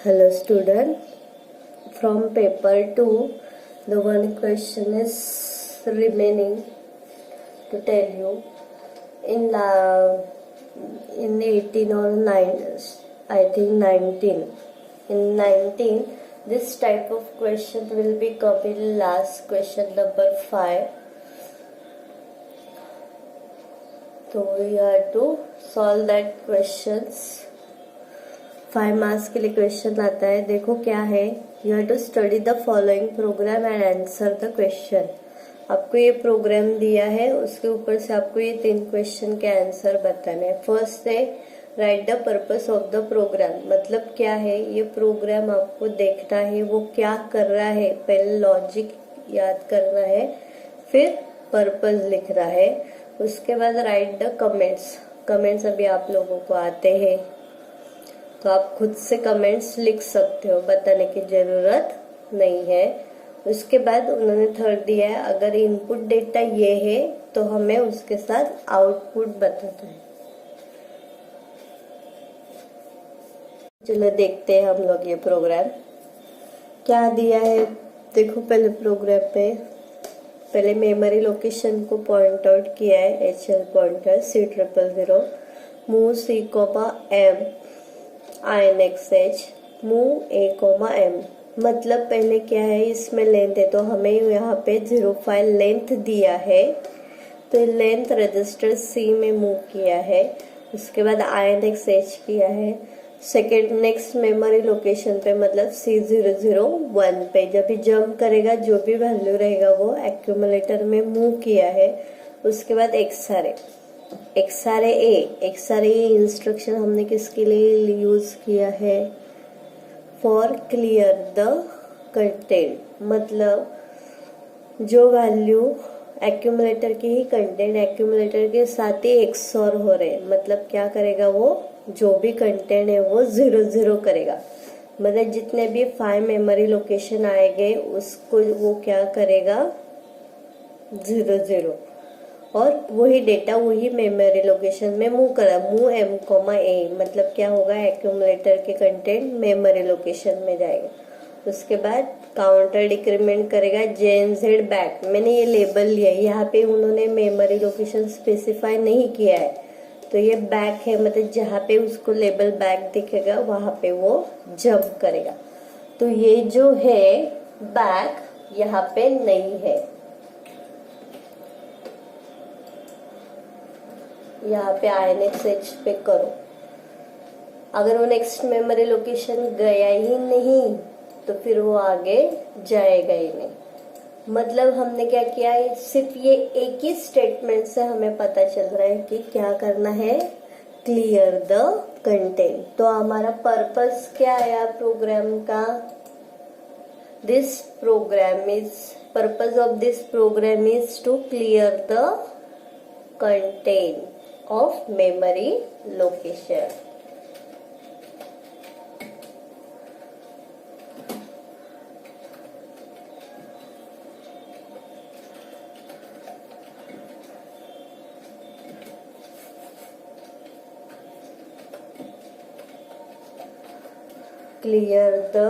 Hello student, from paper 2, the one question is remaining to tell you. In 18 or 9, I think 19. In 19, this type of question will be copied last question number 5. So we have to solve that questions. 5 marks के लिए question आता है. देखो क्या है, you have to study the following program and answer the question. आपको ये programme दिया है, उसके ऊपर से आपको ये 3 क्वेश्चन के आंसर बताने हैं. फर्स्ट है write the purpose of the program. मतलब क्या है, ये प्रोग्राम आपको देखना है वो क्या कर रहा है. पहले लॉजिक याद करना है, फिर पर्पस लिखना है. उसके बाद राइट द कमेंट्स. कमेंट्स अभी आप लोगों को आते हैं तो आप खुद से कमेंट्स लिख सकते हो, बताने की जरूरत नहीं है. उसके बाद उन्होंने थर्ड दिया है, अगर इनपुट डेटा ये है तो हमें उसके साथ आउटपुट बताना है. चलो देखते हैं हम लोग ये प्रोग्राम क्या दिया है. देखो पहले प्रोग्राम पे पहले मेमोरी लोकेशन को पॉइंट आउट किया है. HL pointer C000 move C, INXH move A, M. मतलब पहले क्या है, इसमें लेंथ है तो हमें यहाँ पे 05 लेंथ दिया है तो लेंथ रजिस्टर C में मूव किया है. उसके बाद INXH किया है. सेकेंड नेक्स्ट मेमोरी लोकेशन पे मतलब C001 पे जब भी जंप करेगा जो भी वैल्यू रहेगा वो एक्यूमुलेटर में मूव किया है. उसके बाद XRA इंस्ट्रक्शन हमने किसके लिए यूज किया है, फॉर क्लियर द कंटेंट. मतलब जो वैल्यू एक्यूमुलेटर की ही कंटेंट एक्यूमुलेटर के साथ ही XOR हो रहे, मतलब क्या करेगा वो, जो भी कंटेंट है वो 0 करेगा. मतलब जितने भी 5 मेमोरी लोकेशन आएंगे उसको वो क्या करेगा 0 और वही डेटा वही मेमोरी लोकेशन में मूव करा. मूव M, A मतलब क्या होगा, एक्यूमुलेटर के कंटेंट मेमोरी लोकेशन में जाएगा. उसके बाद काउंटर डिक्रीमेंट करेगा JNZ बैक. मैंने ये लेबल लिया है, यहाँ पे उन्होंने मेमोरी लोकेशन स्पेसिफाई नहीं किया है तो ये बैक है, मतलब जहाँ पे उसको लेबल बैक दिखेगा वहां पे वो जंप करेगा. तो ये जो है बैक यहाँ पे नहीं है, यहाँ पे INXH पे करो. अगर वो नेक्स्ट मेमोरी लोकेशन गया ही नहीं तो फिर वो आगे जाएगा ही नहीं. मतलब हमने क्या किया है, सिर्फ ये एक ही स्टेटमेंट से हमें पता चल रहा है कि क्या करना है, क्लियर द कंटेंट. तो हमारा पर्पस क्या है प्रोग्राम का, this program is purpose of this program is to clear the content of memory location. Clear the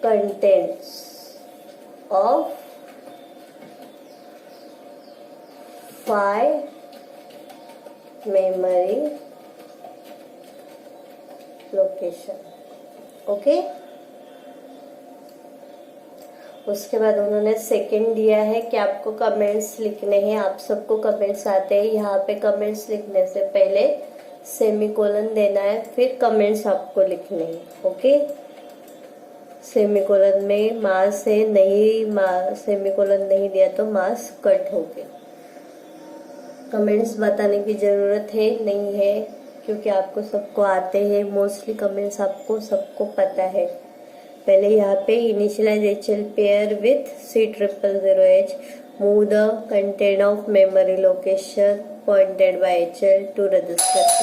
contents of 5 memory location. Okay. उसके बाद उन्होंने सेकंड दिया है कि आपको कमेंट्स लिखने हैं. आप सबको कमेंट्स आते हैं. यहाँ पे कमेंट्स लिखने से पहले सेमीकोलन देना है, फिर कमेंट्स आपको लिखने हैं. ओके. सेमीकोलन में मार्क्स है, नहीं सेमीकोलन नहीं दिया तो मार्क्स कट हो गए. कमेंट्स बताने की जरूरत है नहीं है क्योंकि आपको सबको आते हैं. मोस्टली कमेंट्स आपको सबको पता है. पहले यहाँ पे initialize HL pair with C000H move the content of memory location pointed by HL to register C.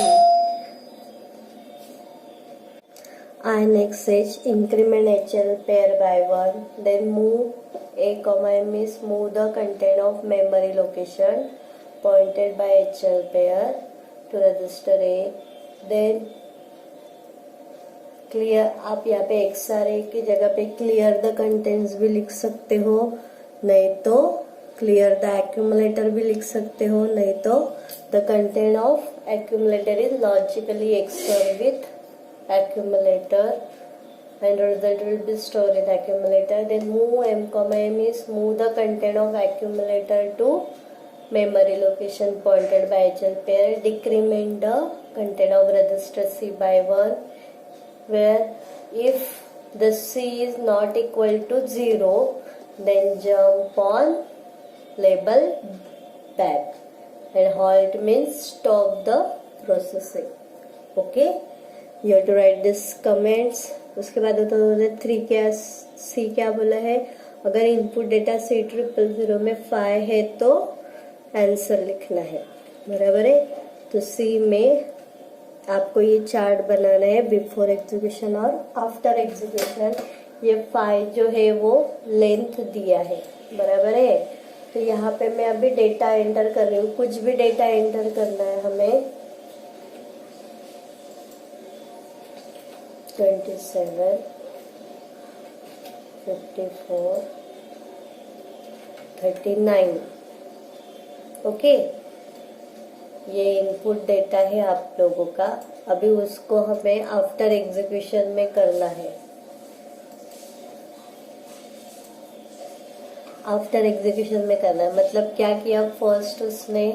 INXH increment HL pair by 1, then move A, M is move the content of memory location pointed by HL pair to register A. Then clear, आप यहाँ पे एक्सआरए की जगह पे clear the contents भी लिख सकते हो, नहीं तो क्लियर द एक्यूमुलेटर भी लिख सकते हो, नहीं तो the content of accumulator is logically XOR with accumulator and result will be stored in accumulator. Then move m comma m is move the content of accumulator to memory location pointed by HL pair. Decrement the content of register C by 1, where if the C is not equal to 0, then jump on label back, and halt means stop the processing. Okay, you have to write this comments. उसके बाद होता है 3 क्या, सी क्या बोला है, अगर input data C000 में 5 है तो आंसर लिखना है, बराबर है। तो सी में आपको ये चार्ट बनाना है बिफोर एग्जीक्यूशन और आफ्टर एग्जीक्यूशन। ये 5 जो है वो लेंथ दिया है, बराबर है। तो यहाँ पे मैं अभी डेटा एंटर कर रही हूँ, कुछ भी डेटा एंटर करना है हमें। 27, 54, 39। ओके, ये इनपुट डेटा है आप लोगों का। अभी उसको हमें आफ्टर एग्जीक्यूशन में करना है। आफ्टर एग्जीक्यूशन में करना है मतलब क्या किया, फर्स्ट उसने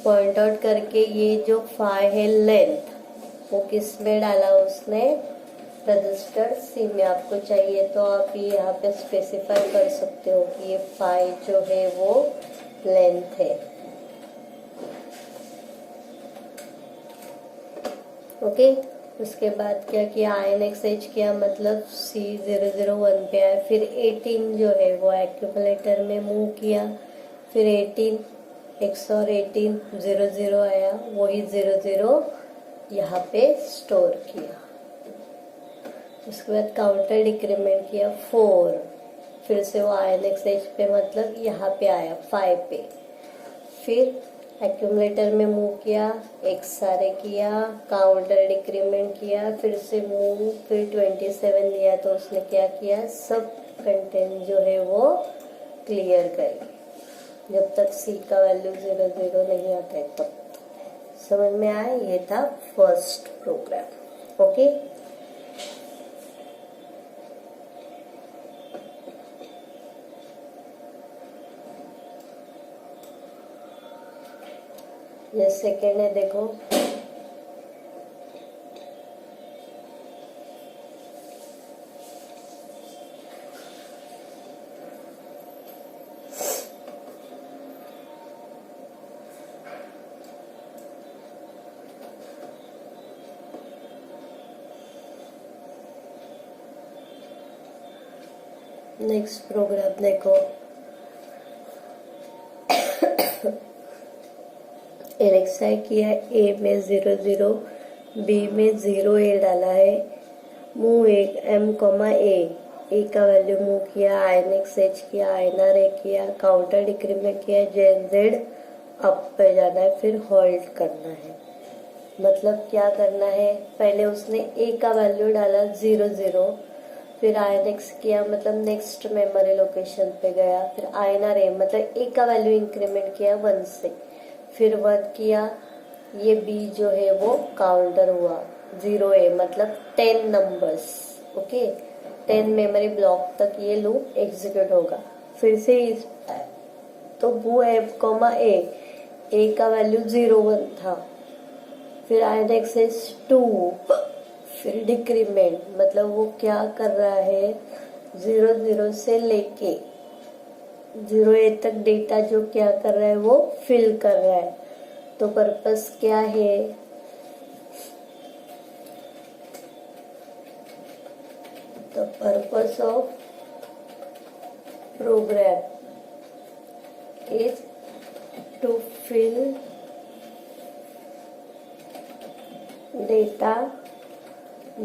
पॉइंट आउट करके ये जो 5 है लेंथ वो किस में डाला, उसने रजिस्टर सी में। आपको चाहिए तो आप ये यहाँ पे स्पेसिफाई कर सकते हो कि ये 5 जो है वो लेंथ है। ओके, उसके बाद क्या किया, INXH किया, मतलब C001 पे आया। फिर 18 जो है वो एक्यूमुलेटर में मूव किया, फिर 18 XOR 18 00 आया, वही 00 यहाँ पे स्टोर किया। उसके बाद काउंटर डिक्रीमेंट किया 4, फिर से वो INXH पे मतलब यहाँ पे आया 5 पे। फिर एक्यूमुलेटर में मूव किया, एक्सआरए किया, काउंटर डिक्रीमेंट किया, फिर से मूव, फिर 27 दिया तो उसने क्या किया, सब कंटेंट जो है वो क्लियर करी जब तक सी का वैल्यू 00 नहीं आता है तब। समझ में आया, ये था फर्स्ट प्रोग्राम। ओके, ये सेकेंड है, देखो नेक्स्ट प्रोग्राम देखो, एलेक्सा किया, ए में 00, बी में 0A डाला है, मूव M, ए का वैल्यू मूव किया, INXH किया, INRA किया, काउंटर डिक्रीमेंट किया, JNZ अप पे जाना है, फिर होल्ड करना है। मतलब क्या करना है, पहले उसने ए का वैल्यू डाला 00, फिर INX किया मतलब नेक्स्ट मेमोरी लोकेशन पे गया, फिर INRA मतलब ए का वैल्यू इंक्रीमेंट किया 1 से, फिर वर्क किया, ये बी जो है वो काउंटर हुआ 0A मतलब 10 नंबर्स। ओके, 10 मेमोरी ब्लॉक तक ये लूप एग्जीक्यूट होगा। फिर से इस तो वो ए का वैल्यू 01 था, फिर INXH 2, फिर डिक्रीमेंट मतलब वो क्या कर रहा है, 00 से लेके 0A तक डेटा जो क्या कर रहा है वो फिल कर रहा है। तो पर्पस क्या है, the purpose of program is to fill data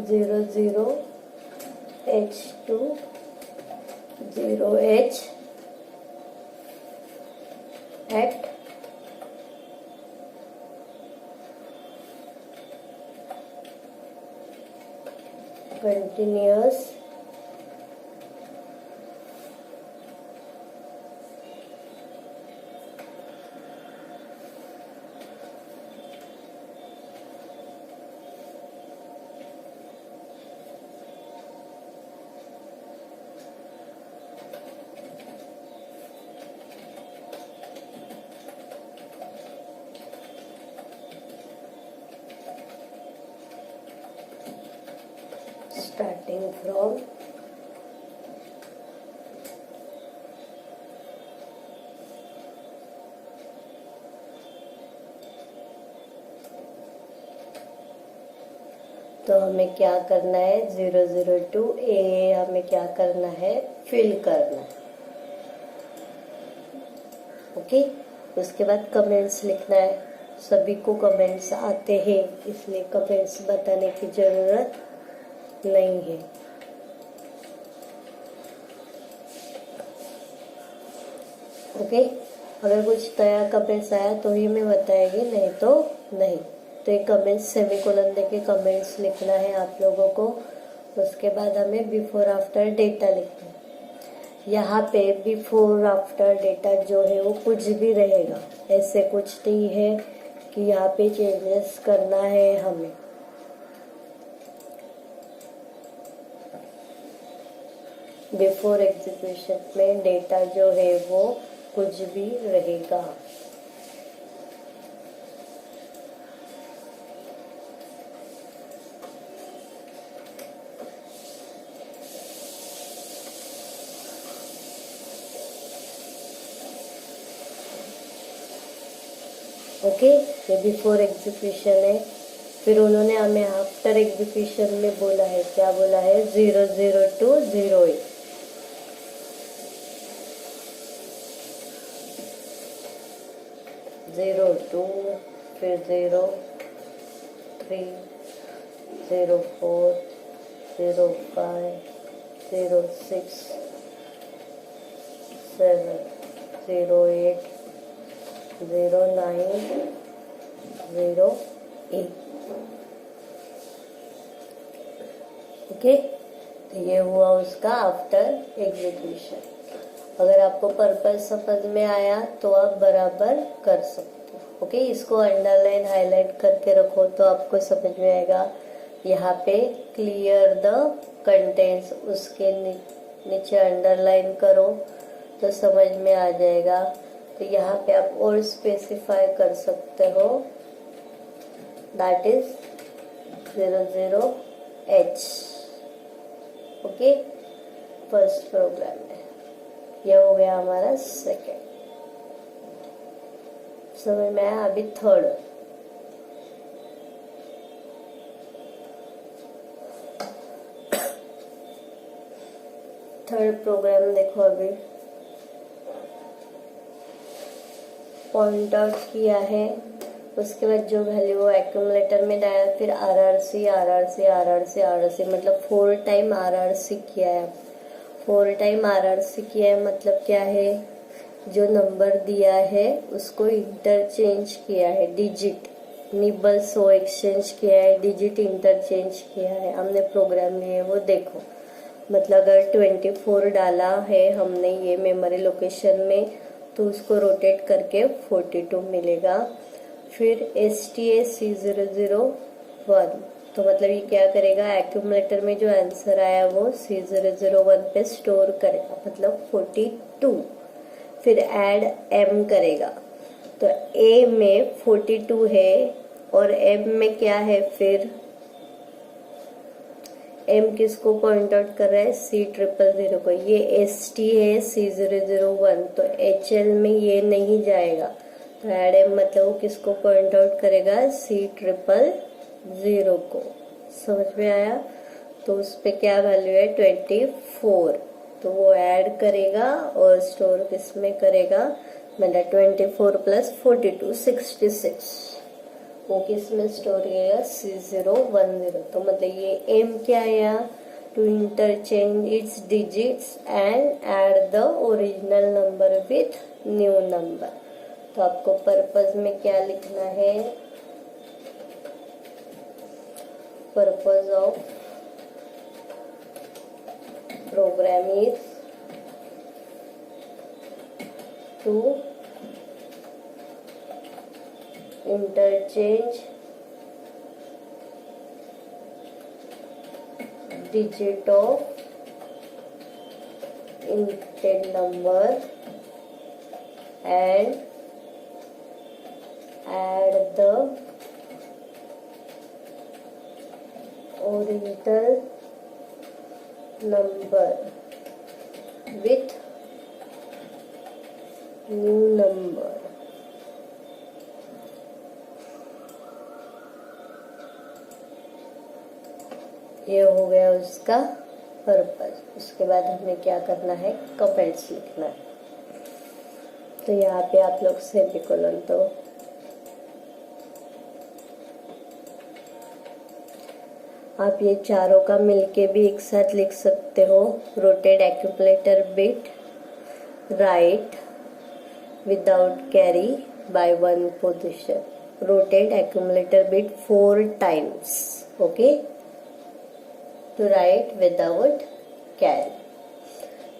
00 H2 0H at continuous starting from तो हमें क्या करना है 002 ए हमें क्या करना है फिल करना है। ओके, उसके बाद कमेंट्स लिखना है। सभी को कमेंट्स आते हैं इसलिए कमेंट्स बताने की जरूरत नहीं है। ओके, अगर कुछ नया कमेंट्स आया तो ही मैं बताएगी, नहीं तो नहीं। तो एक कमेंट्स सेमीकोलन देके कमेंट्स लिखना है आप लोगों को। उसके बाद हमें बिफोर आफ्टर डेटा लिखना है। यहाँ पे बिफोर आफ्टर डेटा जो है वो कुछ भी रहेगा, ऐसे कुछ नहीं है कि यहाँ पे चेंजेस करना है हमें। बिफोर एग्जीक्यूशन में डेटा जो है वो कुछ भी रहेगा। ओके, ये बिफोर एग्जीक्यूशन है। फिर उन्होंने हमें आफ्टर एग्जीक्यूशन में बोला है, क्या बोला है 00208। ज़ीरो टू, फिर 03, 04, 05, 06, 7, 08, 09, 08। ओके, तो ये हुआ उसका आफ्टर एग्जीक्यूशन। अगर आपको पर्पस समझ में आया तो आप बराबर कर सकते हो। ओके, इसको अंडरलाइन हाईलाइट करके रखो तो आपको समझ में आएगा। यहाँ पे क्लियर द कंटेंट्स उसके नीचे अंडरलाइन करो तो समझ में आ जाएगा। तो यहाँ पे आप और स्पेसिफाई कर सकते हो, that is 00H। Okay, first program में यह हो गया हमारा सेकेंड। समझ में आया? अभी थर्ड। थर्ड प्रोग्राम देखो, अभी पॉइंट आउट किया है, उसके बाद जो वैल्यू वो एक्यूमुलेटर में डाला, फिर आरआरसी आरआरसी आरआरसी आरआरसी, मतलब 4 टाइम आरआरसी किया है। 4 टाइम आरआरसी किया है मतलब क्या है, जो नंबर दिया है उसको इंटरचेंज किया है, डिजिट निबल सो एक्सचेंज किया है, डिजिट इंटरचेंज किया है हमने प्रोग्राम में। वो देखो, मतलब अगर 24 डाला है हमने ये मेमोरी लोकेशन में तो उसको रोटेट करके 42 मिलेगा। फिर STAC001, तो मतलब ये क्या करेगा, एक्यूमुलेटर में जो आंसर आया वो C001 पे स्टोर करेगा, मतलब 42। फिर ऐड M करेगा, तो A में 42 है और M में क्या है, फिर M किसको पॉइंट आउट कर रहा है, C000 को। ये ST है C001, तो HL में ये नहीं जाएगा, तो ऐड M मतलब वो किसको पॉइंट आउट करेगा, C000 को। समझ में आया? तो उस पे क्या वैल्यू है 24, तो वो ऐड करेगा और स्टोर किस में करेगा, मतलब 24 + 42 66, वो किस में स्टोर किया C010। तो मतलब ये एम क्या आया, to interchange its digits and add the original number with new number. तो आपको पर्पस में क्या लिखना है, purpose of program is to interchange digit of intent number and add the original number with new number. ये हो गया उसका पर्पस। उसके बाद हमें क्या करना है, कमेंट्स लिखना है। तो यहाँ पे आप लोग सेमीकोलन तो आप ये चारों का मिलके भी एक साथ लिख सकते हो। Rotate accumulator bit right without carry by 1 position. Rotate accumulator bit 4 times, okay, to right without carry.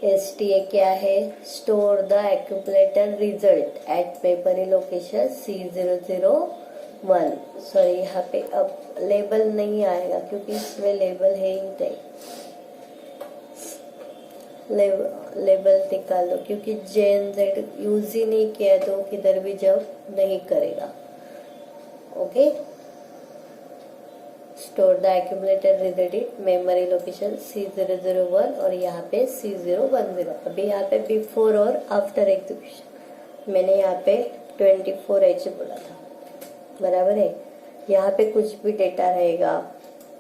STA क्या है, store the accumulator result at memory location C001। Sorry, यहाँ पे अब लेबल नहीं आएगा क्योंकि इसमें लेबल है ही नहीं। लेबल निकाल दो क्योंकि JNZ यूज ही नहीं किया तो किधर भी जब नहीं करेगा। Okay, store the accumulator result memory location C001 और यहाँ पे C010। अभी यहाँ पे बिफोर और आफ्टर एग्जीक्यूशन मैंने यहाँ पे 24H बोला था, बराबर है। यहाँ पे कुछ भी डेटा रहेगा,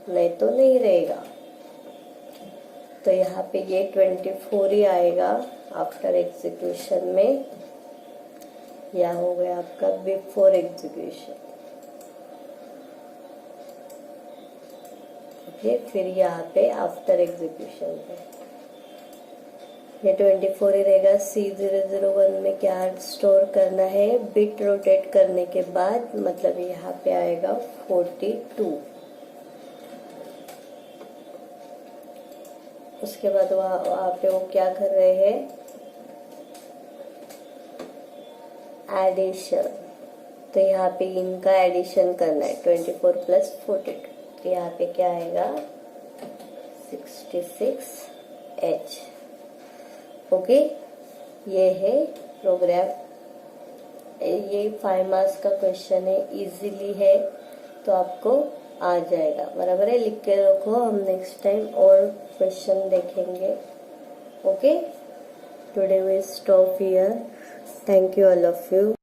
नहीं तो नहीं रहेगा। तो यहाँ पे ये 24 ही आएगा आफ्टर एग्जीक्यूशन में। यह हो गया आपका बिफोर एग्जीक्यूशन। ओके, फिर यहाँ पे आफ्टर एग्जीक्यूशन पे ये 24 ही रहेगा। C001 में क्या स्टोर करना है, बिट रोटेट करने के बाद, मतलब यहाँ पे आएगा 42। उसके बाद वहाँ पे वो क्या कर रहे हैं, एडिशन। तो यहाँ पे इनका एडिशन करना है 24 + 42। तो यहाँ पे क्या आएगा 66H। ओके, ये है प्रोग्राम। ये 5 मार्क्स का क्वेश्चन है, इजीली है, तो आपको आ जाएगा, बराबर है। लिख के रखो, हम नेक्स्ट टाइम और क्वेश्चन देखेंगे। Okay, today we stop here. Thank you all of you.